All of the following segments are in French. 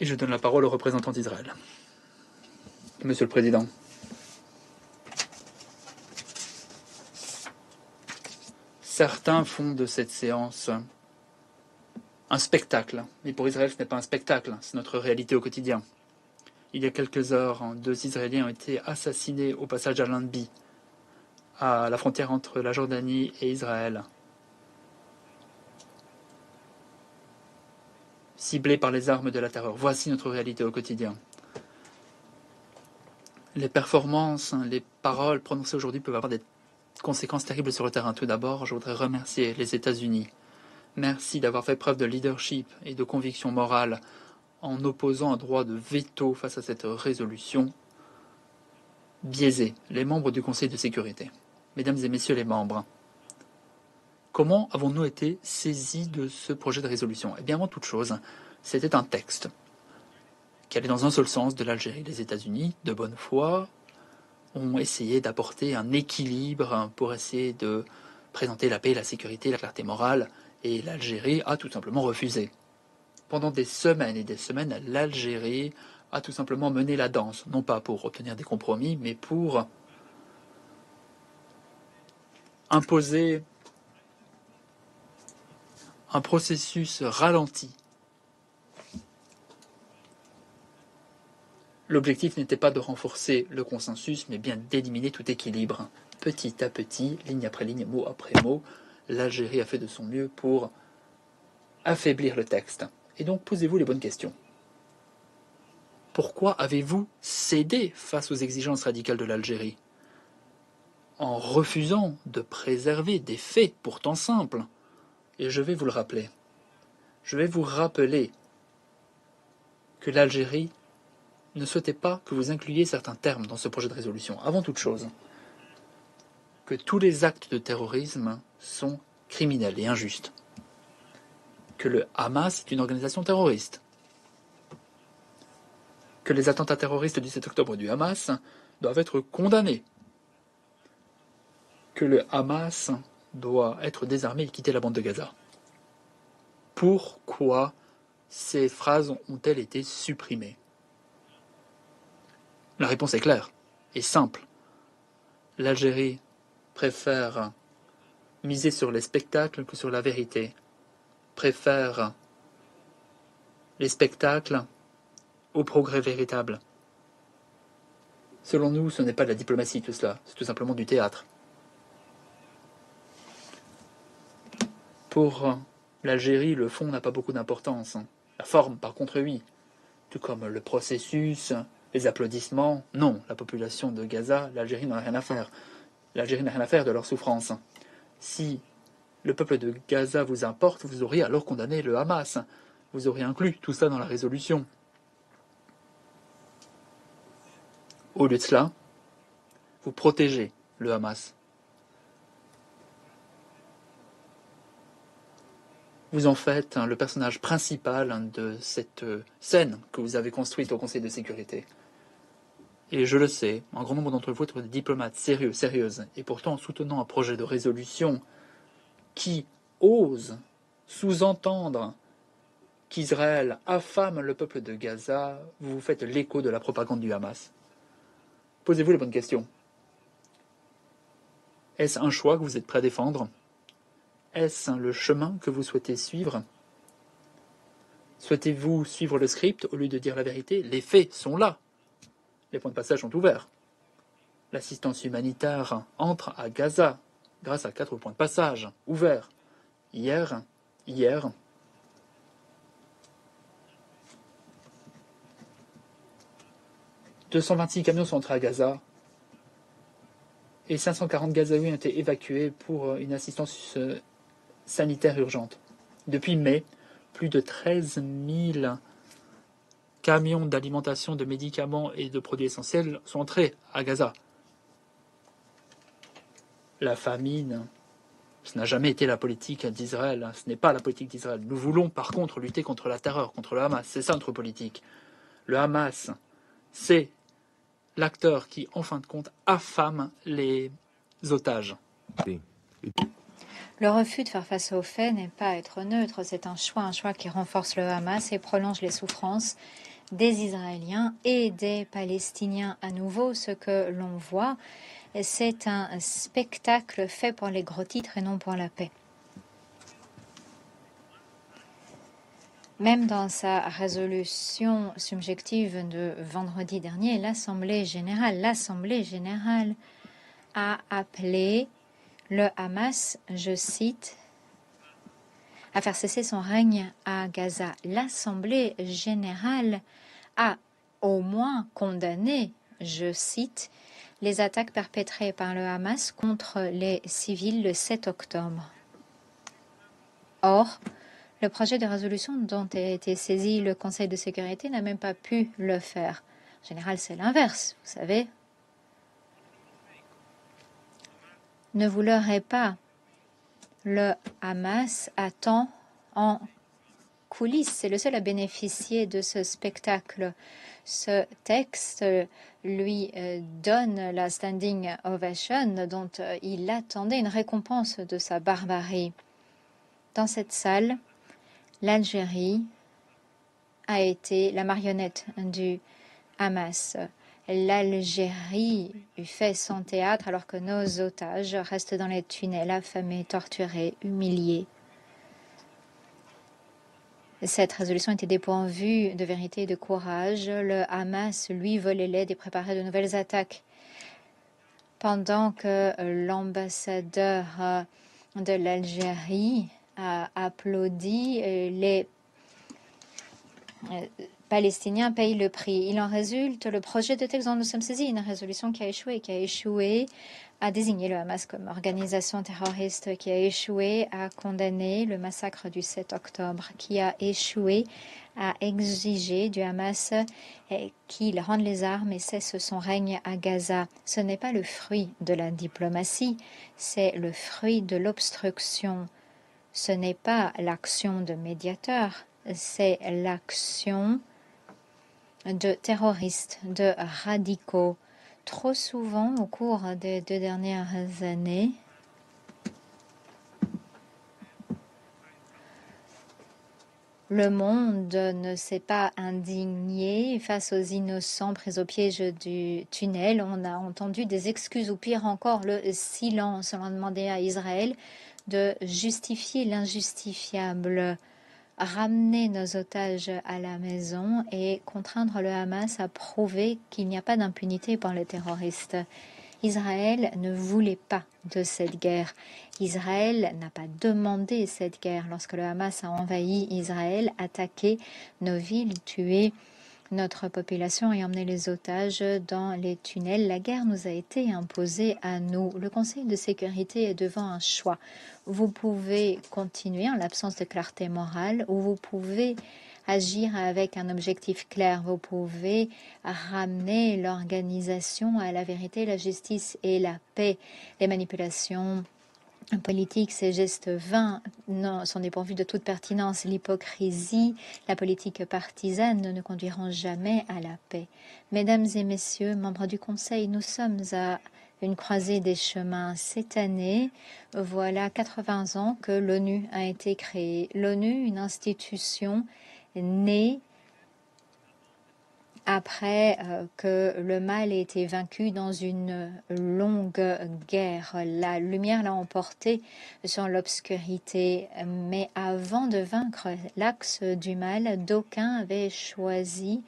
Et je donne la parole au représentant d'Israël. Monsieur le Président. Certains font de cette séance un spectacle. Mais pour Israël, ce n'est pas un spectacle, c'est notre réalité au quotidien. Il y a quelques heures, 2 Israéliens ont été assassinés au passage d'Al-Anbi, à la frontière entre la Jordanie et Israël. Ciblés par les armes de la terreur. Voici notre réalité au quotidien. Les performances, les paroles prononcées aujourd'hui peuvent avoir des conséquences terribles sur le terrain. Tout d'abord, je voudrais remercier les États-Unis. Merci d'avoir fait preuve de leadership et de conviction morale en opposant un droit de veto face à cette résolution biaisée. Les membres du Conseil de sécurité. Mesdames et messieurs les membres, comment avons-nous été saisis de ce projet de résolution? Eh bien, avant toute chose, c'était un texte qui allait dans un seul sens de l'Algérie. Les États-Unis, de bonne foi, ont essayé d'apporter un équilibre pour essayer de présenter la paix, la sécurité, la clarté morale, et l'Algérie a tout simplement refusé. Pendant des semaines et des semaines, l'Algérie a tout simplement mené la danse, non pas pour obtenir des compromis, mais pour imposer un processus ralenti. L'objectif n'était pas de renforcer le consensus, mais bien d'éliminer tout équilibre. Petit à petit, ligne après ligne, mot après mot, l'Algérie a fait de son mieux pour affaiblir le texte. Et donc, posez-vous les bonnes questions. Pourquoi avez-vous cédé face aux exigences radicales de l'Algérie? En refusant de préserver des faits pourtant simples. Et je vais vous le rappeler. Je vais vous rappeler que l'Algérie ne souhaitait pas que vous incluiez certains termes dans ce projet de résolution. Avant toute chose, que tous les actes de terrorisme sont criminels et injustes. Que le Hamas est une organisation terroriste. Que les attentats terroristes du 7 octobre du Hamas doivent être condamnés. Que le Hamas doit être désarmé et quitter la bande de Gaza. Pourquoi ces phrases ont-elles été supprimées? La réponse est claire et simple. L'Algérie préfère miser sur les spectacles que sur la vérité. Préfère les spectacles au progrès véritable. Selon nous, ce n'est pas de la diplomatie tout cela, c'est tout simplement du théâtre. Pour l'Algérie, le fond n'a pas beaucoup d'importance. La forme, par contre, oui. Tout comme le processus, les applaudissements. Non, la population de Gaza, l'Algérie n'en a rien à faire. L'Algérie n'a rien à faire de leur souffrance. Si le peuple de Gaza vous importe, vous auriez alors condamné le Hamas. Vous auriez inclus tout ça dans la résolution. Au lieu de cela, vous protégez le Hamas. Vous en faites le personnage principal de cette scène que vous avez construite au Conseil de sécurité. Et je le sais, un grand nombre d'entre vous êtes des diplomates sérieux, sérieuses, et pourtant en soutenant un projet de résolution qui ose sous-entendre qu'Israël affame le peuple de Gaza, vous faites l'écho de la propagande du Hamas. Posez-vous les bonnes questions. Est-ce un choix que vous êtes prêt à défendre? Est-ce le chemin que vous souhaitez suivre? Souhaitez-vous suivre le script au lieu de dire la vérité? Les faits sont là. Les points de passage sont ouverts. L'assistance humanitaire entre à Gaza grâce à 4 points de passage ouverts. Hier, 226 camions sont entrés à Gaza et 540 Gazaouis ont été évacués pour une assistance sanitaire urgente. Depuis mai, plus de 13 000 camions d'alimentation, de médicaments et de produits essentiels sont entrés à Gaza. La famine, ce n'a jamais été la politique d'Israël. Ce n'est pas la politique d'Israël. Nous voulons par contre lutter contre la terreur, contre le Hamas. C'est ça notre politique. Le Hamas, c'est l'acteur qui, en fin de compte, affame les otages. Le refus de faire face aux faits n'est pas être neutre, c'est un choix qui renforce le Hamas et prolonge les souffrances des Israéliens et des Palestiniens à nouveau. Ce que l'on voit, c'est un spectacle fait pour les gros titres et non pour la paix. Même dans sa résolution subjective de vendredi dernier, l'Assemblée générale a appelé le Hamas, je cite, à faire cesser son règne à Gaza. L'Assemblée générale a au moins condamné, je cite, les attaques perpétrées par le Hamas contre les civils le 7 octobre. Or, le projet de résolution dont a été saisi le Conseil de sécurité n'a même pas pu le faire. En général, c'est l'inverse, vous savez. Ne vous leurrez pas. Le Hamas attend en coulisses. C'est le seul à bénéficier de ce spectacle. Ce texte lui donne la standing ovation dont il attendait une récompense de sa barbarie. Dans cette salle, l'Algérie a été la marionnette du Hamas. L'Algérie fait son théâtre alors que nos otages restent dans les tunnels, affamés, torturés, humiliés. Cette résolution était dépourvue de vérité et de courage. Le Hamas, lui, veut l'aide et préparer de nouvelles attaques. Pendant que l'ambassadeur de l'Algérie a applaudi, les Palestiniens payent le prix. Il en résulte le projet de texte dont nous sommes saisis, une résolution qui a échoué à désigner le Hamas comme organisation terroriste, qui a échoué à condamner le massacre du 7 octobre, qui a échoué à exiger du Hamas qu'il rende les armes et cesse son règne à Gaza. Ce n'est pas le fruit de la diplomatie, c'est le fruit de l'obstruction. Ce n'est pas l'action de médiateurs, c'est l'action de terroristes, de radicaux. Trop souvent, au cours des 2 dernières années, le monde ne s'est pas indigné face aux innocents pris au piège du tunnel. On a entendu des excuses ou pire encore le silence. On a demandé à Israël de justifier l'injustifiable, ramener nos otages à la maison et contraindre le Hamas à prouver qu'il n'y a pas d'impunité pour les terroristes. Israël ne voulait pas de cette guerre. Israël n'a pas demandé cette guerre. Lorsque le Hamas a envahi Israël, attaqué nos villes, tué notre population et emmené les otages dans les tunnels, la guerre nous a été imposée à nous. Le Conseil de sécurité est devant un choix. Vous pouvez continuer en l'absence de clarté morale ou vous pouvez agir avec un objectif clair. Vous pouvez ramener l'organisation à la vérité, la justice et la paix. Les manipulations politiques, ces gestes vains sont dépourvus de toute pertinence. L'hypocrisie, la politique partisane ne conduiront jamais à la paix. Mesdames et messieurs, membres du Conseil, nous sommes à une croisée des chemins. Cette année, voilà 80 ans que l'ONU a été créée. L'ONU, une institution née après que le mal ait été vaincu dans une longue guerre. La lumière l'a emporté sur l'obscurité, mais avant de vaincre l'axe du mal, d'aucuns avaient choisi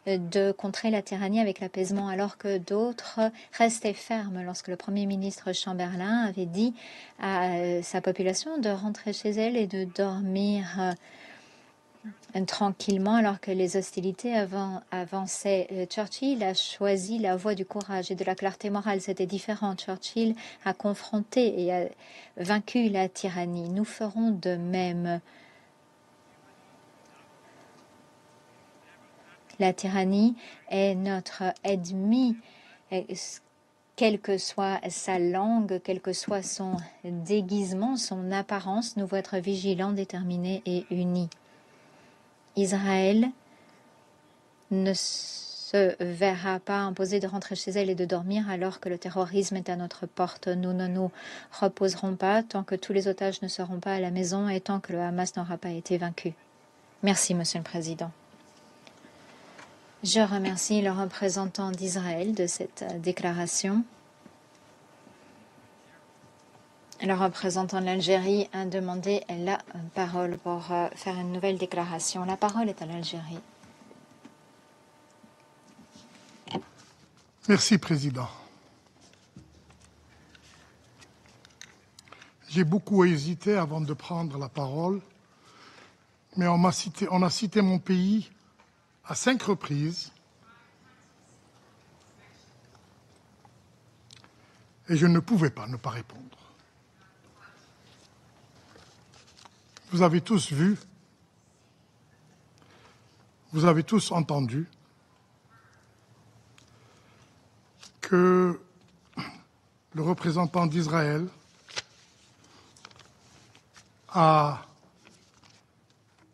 de contrer la tyrannie avec l'apaisement, alors que d'autres restaient fermes lorsque le Premier ministre Chamberlain avait dit à sa population de rentrer chez elle et de dormir tranquillement alors que les hostilités avançaient. Churchill a choisi la voie du courage et de la clarté morale. C'était différent. Churchill a confronté et a vaincu la tyrannie. Nous ferons de même. La tyrannie est notre ennemi, quelle que soit sa langue, quel que soit son déguisement, son apparence. Nous devons être vigilants, déterminés et unis. Israël ne se verra pas imposer de rentrer chez elle et de dormir alors que le terrorisme est à notre porte. Nous ne nous reposerons pas tant que tous les otages ne seront pas à la maison et tant que le Hamas n'aura pas été vaincu. Merci, Monsieur le Président. Je remercie le représentant d'Israël de cette déclaration. Le représentant de l'Algérie a demandé la parole pour faire une nouvelle déclaration. La parole est à l'Algérie. Merci, Président. J'ai beaucoup hésité avant de prendre la parole, mais on a cité mon pays à 5 reprises et je ne pouvais pas ne pas répondre. Vous avez tous vu, vous avez tous entendu que le représentant d'Israël a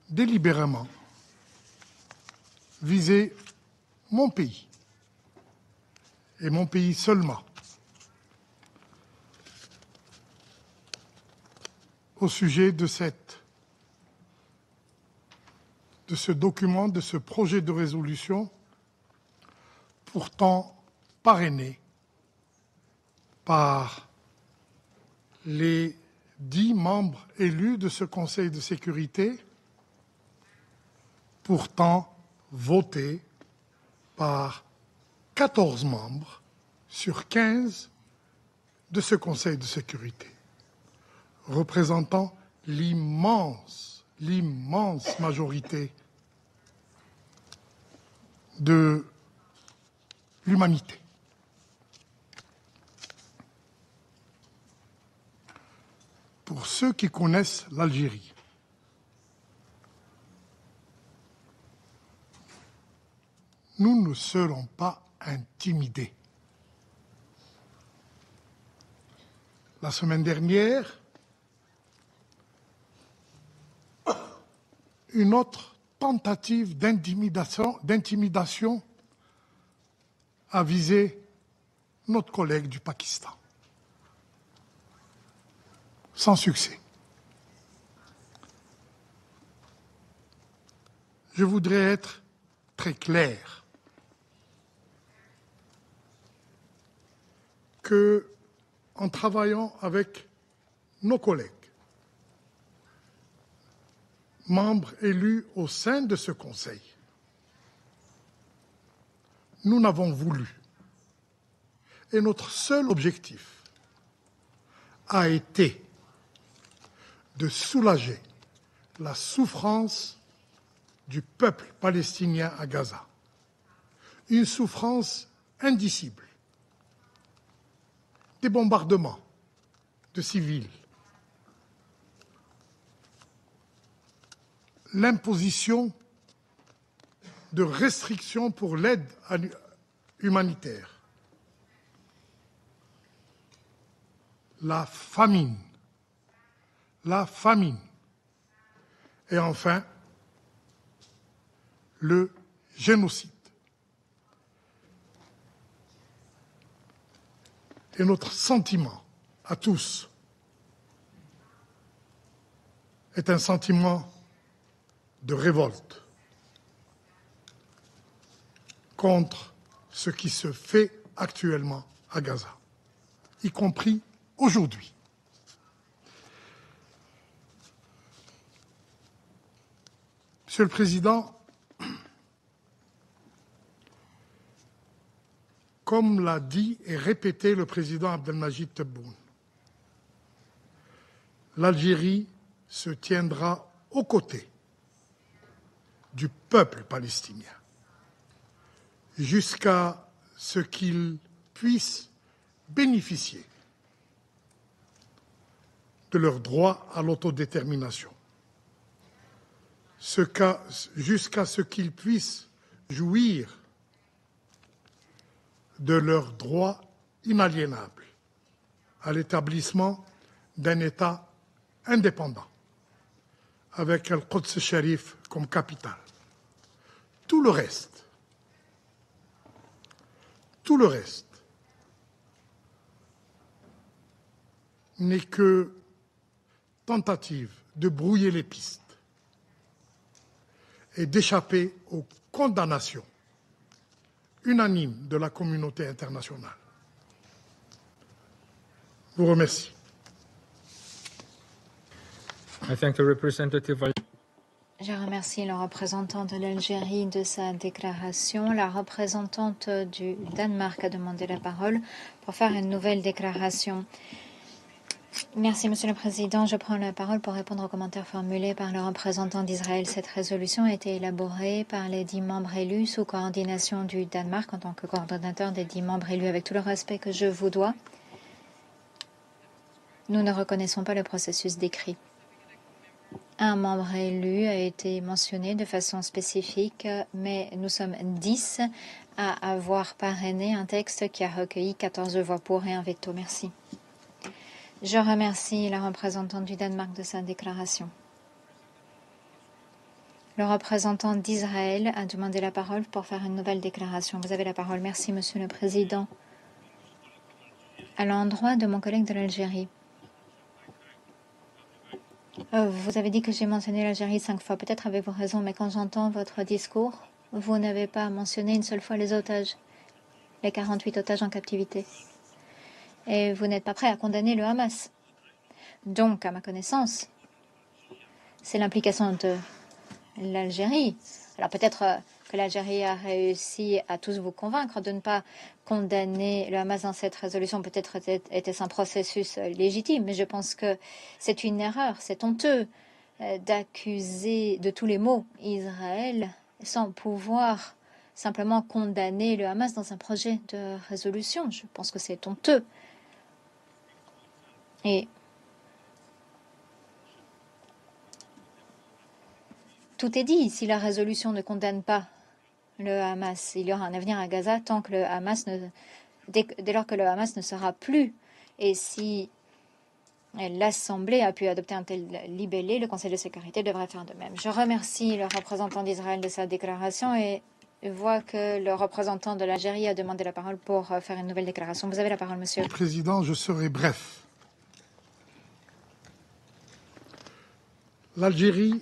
délibérément visé mon pays, et mon pays seulement, au sujet de ce document, de ce projet de résolution, pourtant parrainé par les 10 membres élus de ce Conseil de sécurité, pourtant voté par 14 membres sur 15 de ce Conseil de sécurité, représentant l'immense majorité de l'humanité. Pour ceux qui connaissent l'Algérie, nous ne serons pas intimidés. La semaine dernière, une autre tentative d'intimidation a visé notre collègue du Pakistan. Sans succès. Je voudrais être très clair que, en travaillant avec nos collègues, membres élus au sein de ce Conseil, nous n'avons voulu, et notre seul objectif a été de soulager la souffrance du peuple palestinien à Gaza. Une souffrance indicible. Des bombardements de civils. L'imposition de restrictions pour l'aide humanitaire. La famine. Et enfin, le génocide. Et notre sentiment à tous est un sentiment de révolte contre ce qui se fait actuellement à Gaza, y compris aujourd'hui. Monsieur le Président, comme l'a dit et répété le président Abdelmadjid Tebboune, l'Algérie se tiendra aux côtés du peuple palestinien jusqu'à ce qu'il puisse bénéficier de leur droit à l'autodétermination, jusqu'à ce qu'ils puissent jouir de leur droit inaliénable à l'établissement d'un État indépendant, avec Al-Quds Sharif comme capitale. Tout le reste n'est que tentative de brouiller les pistes et d'échapper aux condamnations unanime de la communauté internationale. Je vous remercie. I thank the representative. Je remercie le représentant de l'Algérie de sa déclaration. La représentante du Danemark a demandé la parole pour faire une nouvelle déclaration. Merci, Monsieur le Président. Je prends la parole pour répondre aux commentaires formulés par le représentant d'Israël. Cette résolution a été élaborée par les 10 membres élus sous coordination du Danemark en tant que coordonnateur des 10 membres élus. Avec tout le respect que je vous dois, nous ne reconnaissons pas le processus décrit. Un membre élu a été mentionné de façon spécifique, mais nous sommes 10 à avoir parrainé un texte qui a recueilli 14 voix pour et un veto. Merci. Je remercie la représentante du Danemark de sa déclaration. Le représentant d'Israël a demandé la parole pour faire une nouvelle déclaration. Vous avez la parole. Merci, Monsieur le Président. À l'endroit de mon collègue de l'Algérie. Vous avez dit que j'ai mentionné l'Algérie 5 fois. Peut-être avez-vous raison, mais quand j'entends votre discours, vous n'avez pas mentionné une seule fois les otages, les 48 otages en captivité. Et vous n'êtes pas prêt à condamner le Hamas. Donc, à ma connaissance, c'est l'implication de l'Algérie. Alors peut-être que l'Algérie a réussi à tous vous convaincre de ne pas condamner le Hamas dans cette résolution. Peut-être était-ce un processus légitime, mais je pense que c'est une erreur, c'est honteux d'accuser de tous les maux Israël sans pouvoir simplement condamner le Hamas dans un projet de résolution. Je pense que c'est honteux. Et tout est dit. Si la résolution ne condamne pas le Hamas, il y aura un avenir à Gaza tant que le Hamas dès lors que le Hamas ne sera plus. Et si l'Assemblée a pu adopter un tel libellé, le Conseil de sécurité devrait faire de même. Je remercie le représentant d'Israël de sa déclaration et vois que le représentant de l'Algérie a demandé la parole pour faire une nouvelle déclaration. Vous avez la parole, monsieur. Président, je serai bref. L'Algérie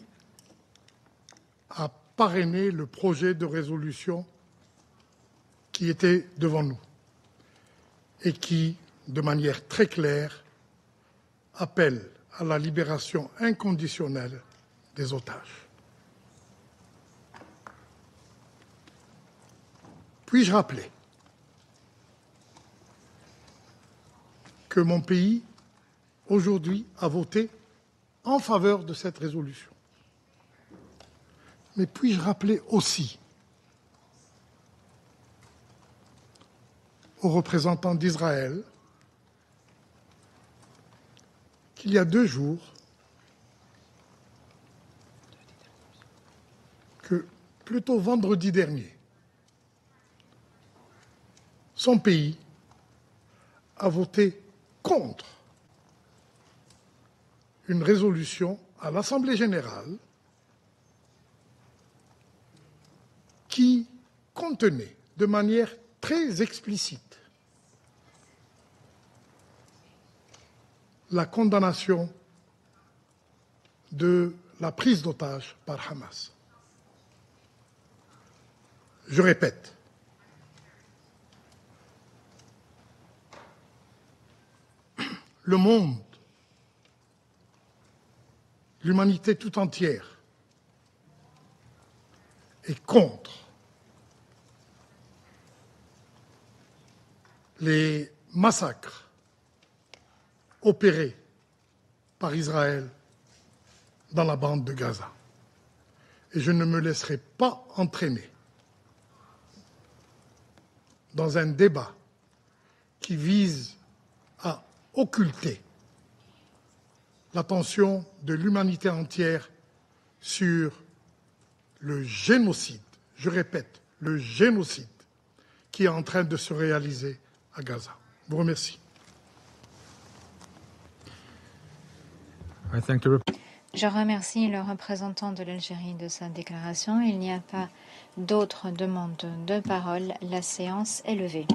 a parrainé le projet de résolution qui était devant nous et qui, de manière très claire, appelle à la libération inconditionnelle des otages. Puis-je rappeler que mon pays, aujourd'hui, a voté en faveur de cette résolution. Mais puis-je rappeler aussi aux représentants d'Israël qu'il y a 2 jours, que plutôt vendredi dernier, son pays a voté contre une résolution à l'Assemblée générale qui contenait de manière très explicite la condamnation de la prise d'otages par Hamas. Je répète, le monde, l'humanité tout entière est contre les massacres opérés par Israël dans la bande de Gaza. Et je ne me laisserai pas entraîner dans un débat qui vise à occulter l'attention de l'humanité entière sur le génocide, je répète, le génocide qui est en train de se réaliser à Gaza. Je vous remercie. Je remercie le représentant de l'Algérie de sa déclaration. Il n'y a pas d'autres demandes de parole. La séance est levée.